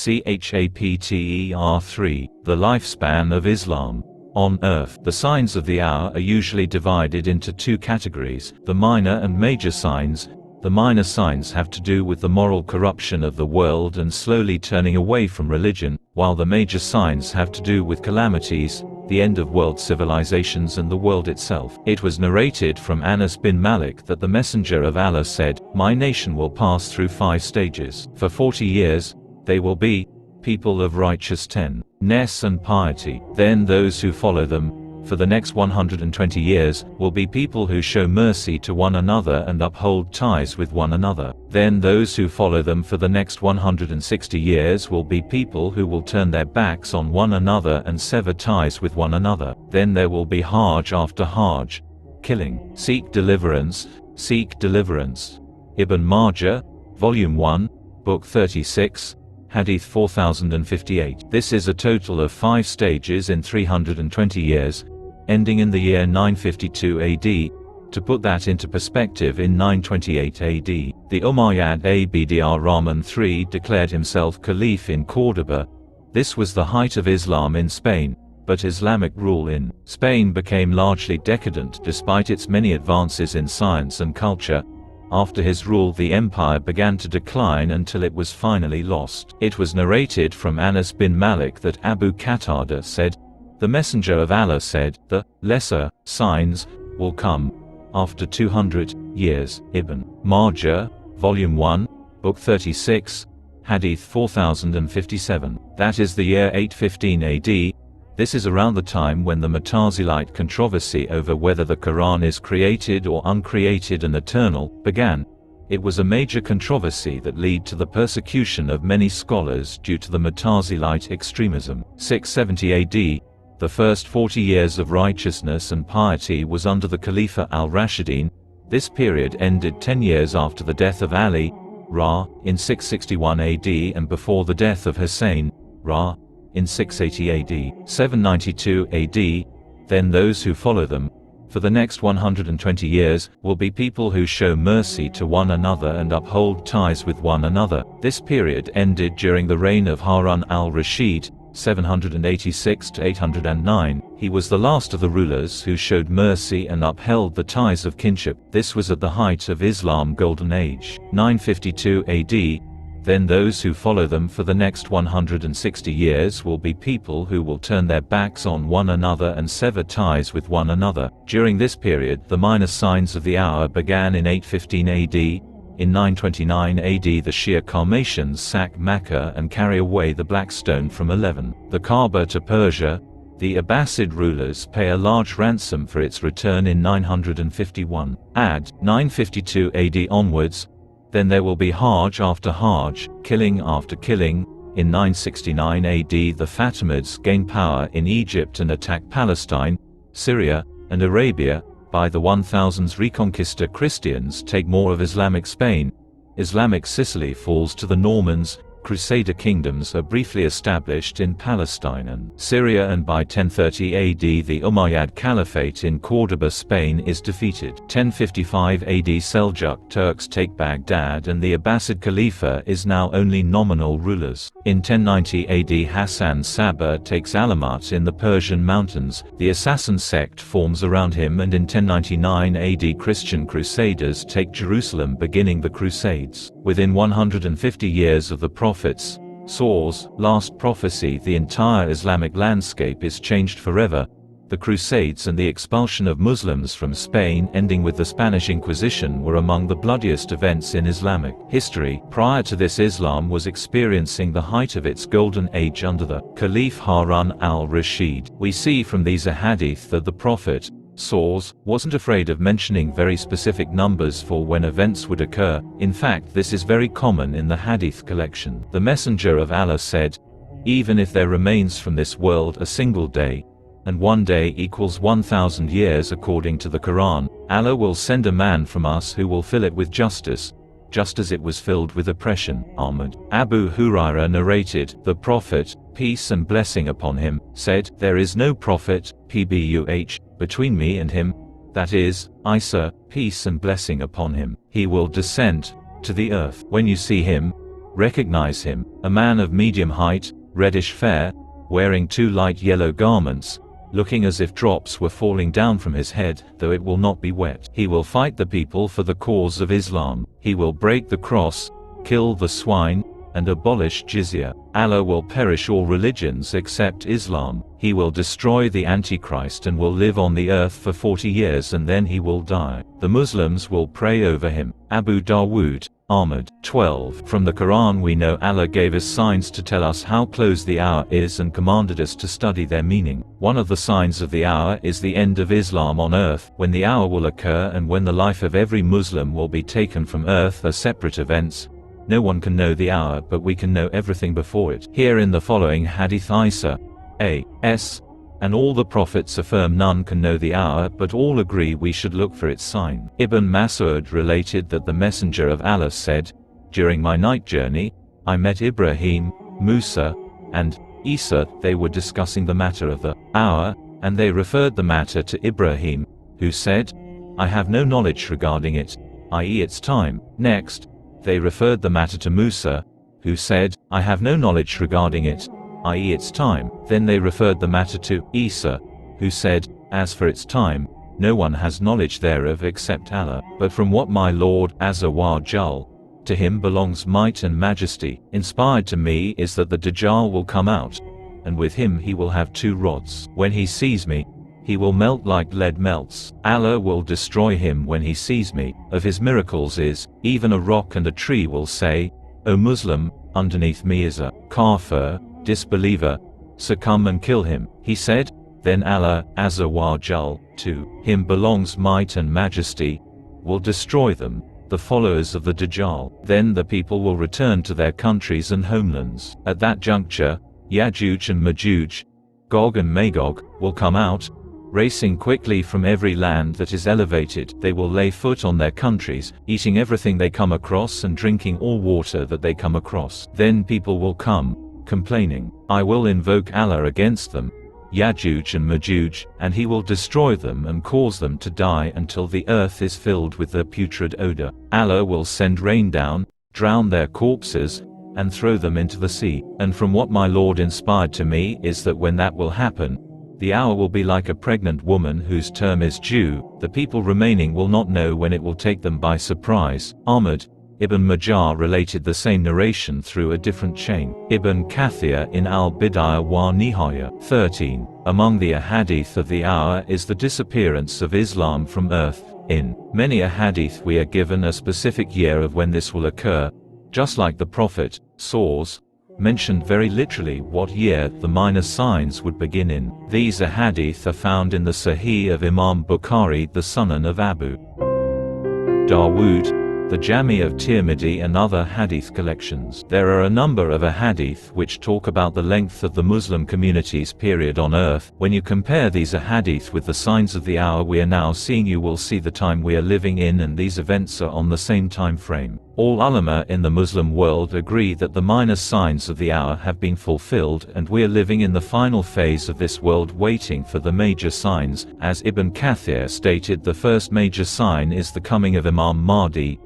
Chapter 3, The Lifespan of Islam. On Earth, the signs of the hour are usually divided into two categories, the minor and major signs. The minor signs have to do with the moral corruption of the world and slowly turning away from religion, while the major signs have to do with calamities, the end of world civilizations and the world itself. It was narrated from Anas bin Malik that the Messenger of Allah said, "My nation will pass through 5 stages. For 40 years, they will be people of righteousness and piety. Then those who follow them, for the next 120 years, will be people who show mercy to one another and uphold ties with one another. Then those who follow them for the next 160 years will be people who will turn their backs on one another and sever ties with one another. Then there will be Hajj after Hajj, killing. Seek deliverance, seek deliverance." Ibn Majah, Volume 1, Book 36, Hadith 4058. This is a total of 5 stages in 320 years, ending in the year 952 AD. To put that into perspective, in 928 AD, the Umayyad Abd ar-Rahman III declared himself caliph in Córdoba. This was the height of Islam in Spain, but Islamic rule in Spain became largely decadent despite its many advances in science and culture. After his rule, the empire began to decline until it was finally lost. It was narrated from Anas bin Malik that Abu Qatada said, "The Messenger of Allah said, the lesser signs will come after 200 years." Ibn Majah, Volume 1, Book 36, Hadith 4057. That is the year 815 AD. This is around the time when the Mutazilite controversy over whether the Quran is created or uncreated and eternal began. It was a major controversy that led to the persecution of many scholars due to the Mutazilite extremism. 670 AD, the first 40 years of righteousness and piety was under the Khalifa al-Rashidin. This period ended 10 years after the death of Ali, Ra, in 661 AD and before the death of Hussein, Ra, in 680 AD. 792 AD, then those who follow them, for the next 120 years, will be people who show mercy to one another and uphold ties with one another. This period ended during the reign of Harun al-Rashid, 786 to 809. He was the last of the rulers who showed mercy and upheld the ties of kinship. This was at the height of Islam's golden age. 952 AD, then those who follow them for the next 160 years will be people who will turn their backs on one another and sever ties with one another. During this period, the minor signs of the hour began in 815 AD. In 929 AD, the Shia Qarmatians sack Mecca and carry away the Black Stone from the Kaaba to Persia. The Abbasid rulers pay a large ransom for its return in 951. Add 952 AD onwards. Then there will be Hajj after Hajj, killing after killing. In 969 AD, the Fatimids gain power in Egypt and attack Palestine, Syria, and Arabia. By the 1000s, Reconquista Christians take more of Islamic Spain. Islamic Sicily falls to the Normans. Crusader kingdoms are briefly established in Palestine and Syria, and by 1030 AD the Umayyad Caliphate in Córdoba, Spain is defeated. 1055 AD Seljuk Turks take Baghdad and the Abbasid Khalifa is now only nominal rulers. In 1090 AD Hassan Sabah takes Alamat in the Persian mountains, the assassin sect forms around him, and in 1099 AD Christian crusaders take Jerusalem, beginning the Crusades. Within 150 years of the Prophet's last prophecy, the entire Islamic landscape is changed forever. The Crusades and the expulsion of Muslims from Spain, ending with the Spanish Inquisition, were among the bloodiest events in Islamic history. Prior to this, Islam was experiencing the height of its golden age under the Caliph Harun al-Rashid. We see from these ahadith that the Prophet wasn't afraid of mentioning very specific numbers for when events would occur. In fact, this is very common in the Hadith collection. The Messenger of Allah said, "Even if there remains from this world a single day, and one day equals 1000 years according to the Quran, Allah will send a man from us who will fill it with justice, just as it was filled with oppression." Ahmad. Abu Hurairah narrated, the Prophet, peace and blessing upon him, said, "There is no prophet, pbuh, between me and him, that is, Isa, peace and blessing upon him. He will descend to the earth. When you see him, recognize him, a man of medium height, reddish fair, wearing 2 light yellow garments, looking as if drops were falling down from his head, though it will not be wet. He will fight the people for the cause of Islam. He will break the cross, kill the swine, and abolish jizya. Allah will perish all religions except Islam. He will destroy the Antichrist and will live on the earth for 40 years and then he will die. The Muslims will pray over him. Abu Dawood, Ahmad. 12. From the Quran we know Allah gave us signs to tell us how close the hour is and commanded us to study their meaning. One of the signs of the hour is the end of Islam on earth, when the hour will occur and when the life of every Muslim will be taken from earth are separate events. No one can know the hour, but we can know everything before it. Here in the following hadith Isa, A.S. and all the prophets affirm none can know the hour, but all agree we should look for its sign. Ibn Mas'ud related that the Messenger of Allah said, "During my night journey, I met Ibrahim, Musa, and Isa. They were discussing the matter of the hour, and they referred the matter to Ibrahim, who said, I have no knowledge regarding it, i.e. its time. Next, they referred the matter to Musa, who said, I have no knowledge regarding it, i.e. its time. Then they referred the matter to Isa, who said, as for its time, no one has knowledge thereof except Allah. But from what my Lord, Azza wa Jal, to him belongs might and majesty, inspired to me is that the Dajjal will come out, and with him he will have 2 rods. When he sees me, he will melt like lead melts. Allah will destroy him when he sees me. Of his miracles is, even a rock and a tree will say, O Muslim, underneath me is a kafir, disbeliever, so come and kill him. He said, then Allah, Azza wa Jal, to him belongs might and majesty, will destroy them, the followers of the Dajjal. Then the people will return to their countries and homelands. At that juncture, Yajuj and Majuj, Gog and Magog, will come out, racing quickly from every land that is elevated. They will lay foot on their countries, eating everything they come across and drinking all water that they come across. Then people will come, complaining, I will invoke Allah against them, Yajuj and Majuj, and he will destroy them and cause them to die until the earth is filled with their putrid odor. Allah will send rain down, drown their corpses, and throw them into the sea. And from what my Lord inspired to me is that when that will happen, the hour will be like a pregnant woman whose term is due. The people remaining will not know when it will take them by surprise. Ahmad Ibn Majah related the same narration through a different chain. Ibn Kathir in Al-Bidayah wa Nihaya. 13. Among the ahadith of the hour is the disappearance of Islam from earth. In many ahadith we are given a specific year of when this will occur, just like the Prophet, source, mentioned very literally what year the minor signs would begin in. These ahadith are found in the Sahih of Imam Bukhari, the Sunan of Abu Dawood, the Jami of Tirmidhi and other hadith collections. There are a number of ahadith which talk about the length of the Muslim community's period on earth. When you compare these ahadith with the signs of the hour we are now seeing, you will see the time we are living in, and these events are on the same time frame. All ulama in the Muslim world agree that the minor signs of the hour have been fulfilled and we are living in the final phase of this world waiting for the major signs. As Ibn Kathir stated, the first major sign is the coming of Imam Mahdi.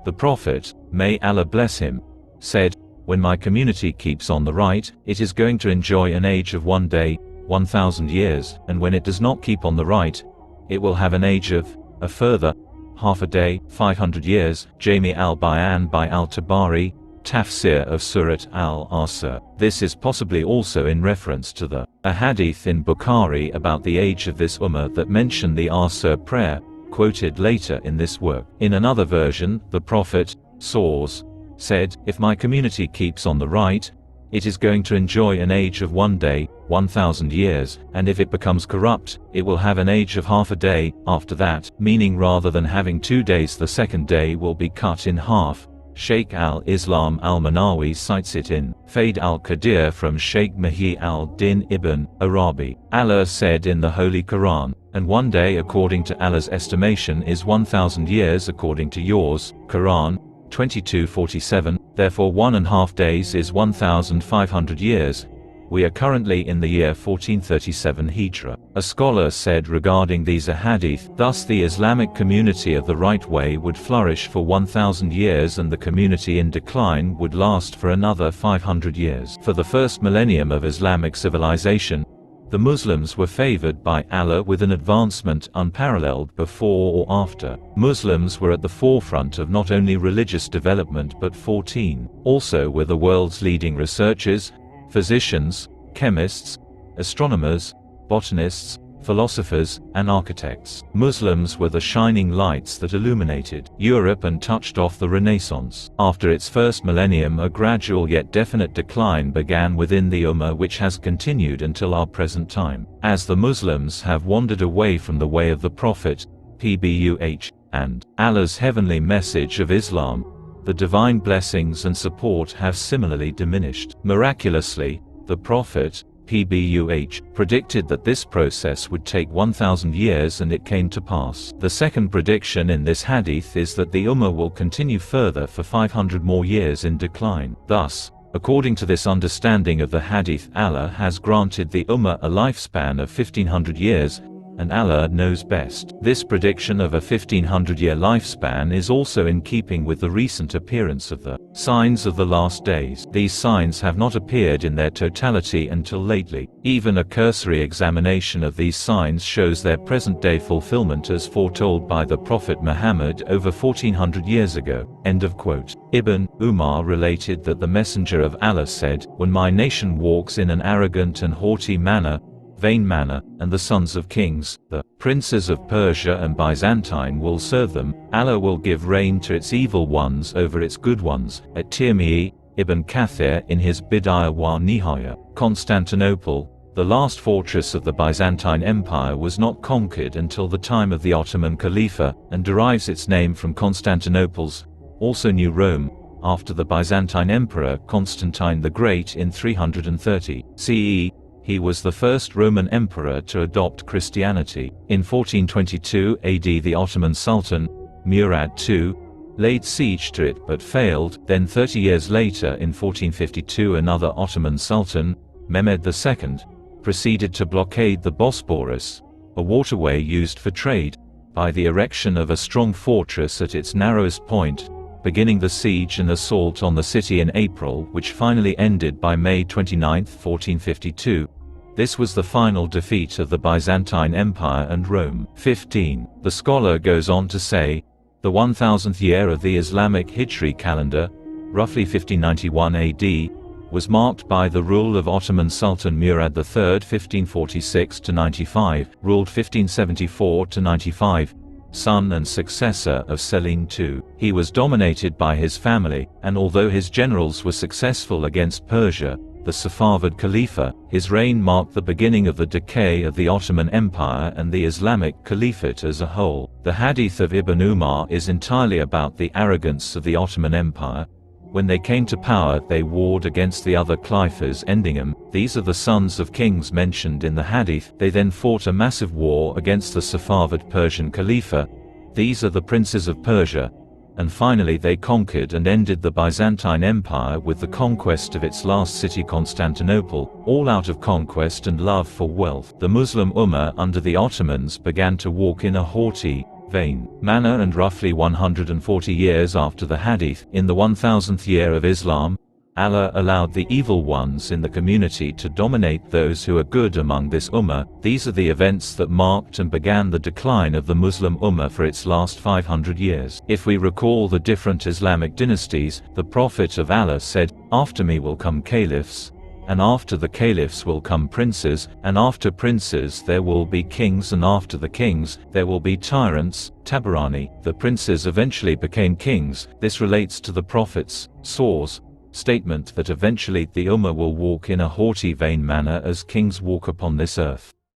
The Prophet, may Allah bless him, said, when my community keeps on the right, it is going to enjoy an age of 1 day, 1,000 years, and when it does not keep on the right, it will have an age of a further half a day, 500 years. Jami al-Bayan by al-Tabari, Tafsir of Surat al-Asr. This is possibly also in reference to the ahadith in Bukhari about the age of this ummah that mention the Asr prayer, quoted later in this work. In another version, the Prophet, source, said, if my community keeps on the right, it is going to enjoy an age of 1 day, 1,000 years, and if it becomes corrupt, it will have an age of half a day after that, meaning rather than having 2 days, the second day will be cut in half. Shaykh al-Islam al-Manawi cites it in Faid al-Qadir from Shaykh Mahi al-Din ibn Arabi. Allah said in the Holy Quran, and 1 day according to Allah's estimation is 1,000 years according to yours. Quran 22:47. Therefore 1.5 days is 1,500 years. We are currently in the year 1437 Hijra. A scholar said regarding these ahadith, thus the Islamic community of the right way would flourish for 1,000 years and the community in decline would last for another 500 years. For the first millennium of Islamic civilization, the Muslims were favored by Allah with an advancement unparalleled before or after. Muslims were at the forefront of not only religious development but 14. Also were the world's leading researchers, physicians, chemists, astronomers, botanists, philosophers, and architects. Muslims were the shining lights that illuminated Europe and touched off the Renaissance. After its first millennium, a gradual yet definite decline began within the Ummah, which has continued until our present time. As the Muslims have wandered away from the way of the Prophet, PBUH, and Allah's heavenly message of Islam, the divine blessings and support have similarly diminished. Miraculously, the Prophet, PBUH, predicted that this process would take 1,000 years, and it came to pass. The second prediction in this hadith is that the Ummah will continue further for 500 more years in decline. Thus, according to this understanding of the hadith, Allah has granted the Ummah a lifespan of 1500 years, and Allah knows best. This prediction of a 1500-year lifespan is also in keeping with the recent appearance of the signs of the last days. These signs have not appeared in their totality until lately. Even a cursory examination of these signs shows their present-day fulfillment as foretold by the Prophet Muhammad over 1400 years ago. End of quote. Ibn Umar related that the Messenger of Allah said, "When my nation walks in an arrogant and haughty manner, vain manner, and the sons of kings, the princes of Persia and Byzantine will serve them, Allah will give reign to its evil ones over its good ones." At Tirmidhi, Ibn Kathir in his Bidayah wa Nihaya. Constantinople, the last fortress of the Byzantine Empire, was not conquered until the time of the Ottoman Khalifa, and derives its name from Constantinople's, also New Rome, after the Byzantine Emperor Constantine the Great in 330 CE. He was the first Roman emperor to adopt Christianity. In 1422 AD, the Ottoman Sultan, Murad II, laid siege to it but failed. Then 30 years later, in 1452, another Ottoman Sultan, Mehmed II, proceeded to blockade the Bosporus, a waterway used for trade, by the erection of a strong fortress at its narrowest point, beginning the siege and assault on the city in April, which finally ended by May 29, 1452. This was the final defeat of the Byzantine Empire and Rome. 15. The scholar goes on to say, the 1000th year of the Islamic Hijri calendar, roughly 1591 AD, was marked by the rule of Ottoman Sultan Murad III 1546–95, ruled 1574–95, son and successor of Selim II. He was dominated by his family, and although his generals were successful against Persia, the Safavid Khalifa, his reign marked the beginning of the decay of the Ottoman Empire and the Islamic Caliphate as a whole. The hadith of Ibn Umar is entirely about the arrogance of the Ottoman Empire. When they came to power, they warred against the other Caliphs, ending them. These are the sons of kings mentioned in the hadith. They then fought a massive war against the Safavid Persian Khalifa. These are the princes of Persia. And finally they conquered and ended the Byzantine Empire with the conquest of its last city, Constantinople, all out of conquest and love for wealth. The Muslim Ummah under the Ottomans began to walk in a haughty, vain manner, and roughly 140 years after the hadith, in the 1000th year of Islam, Allah allowed the evil ones in the community to dominate those who are good among this Ummah. These are the events that marked and began the decline of the Muslim Ummah for its last 500 years. If we recall the different Islamic dynasties, the Prophet of Allah said, "After me will come caliphs, and after the caliphs will come princes, and after princes there will be kings, and after the kings there will be tyrants." Tabarani. The princes eventually became kings. This relates to the Prophet's source statement that eventually the Ummah will walk in a haughty, vain manner as kings walk upon this earth.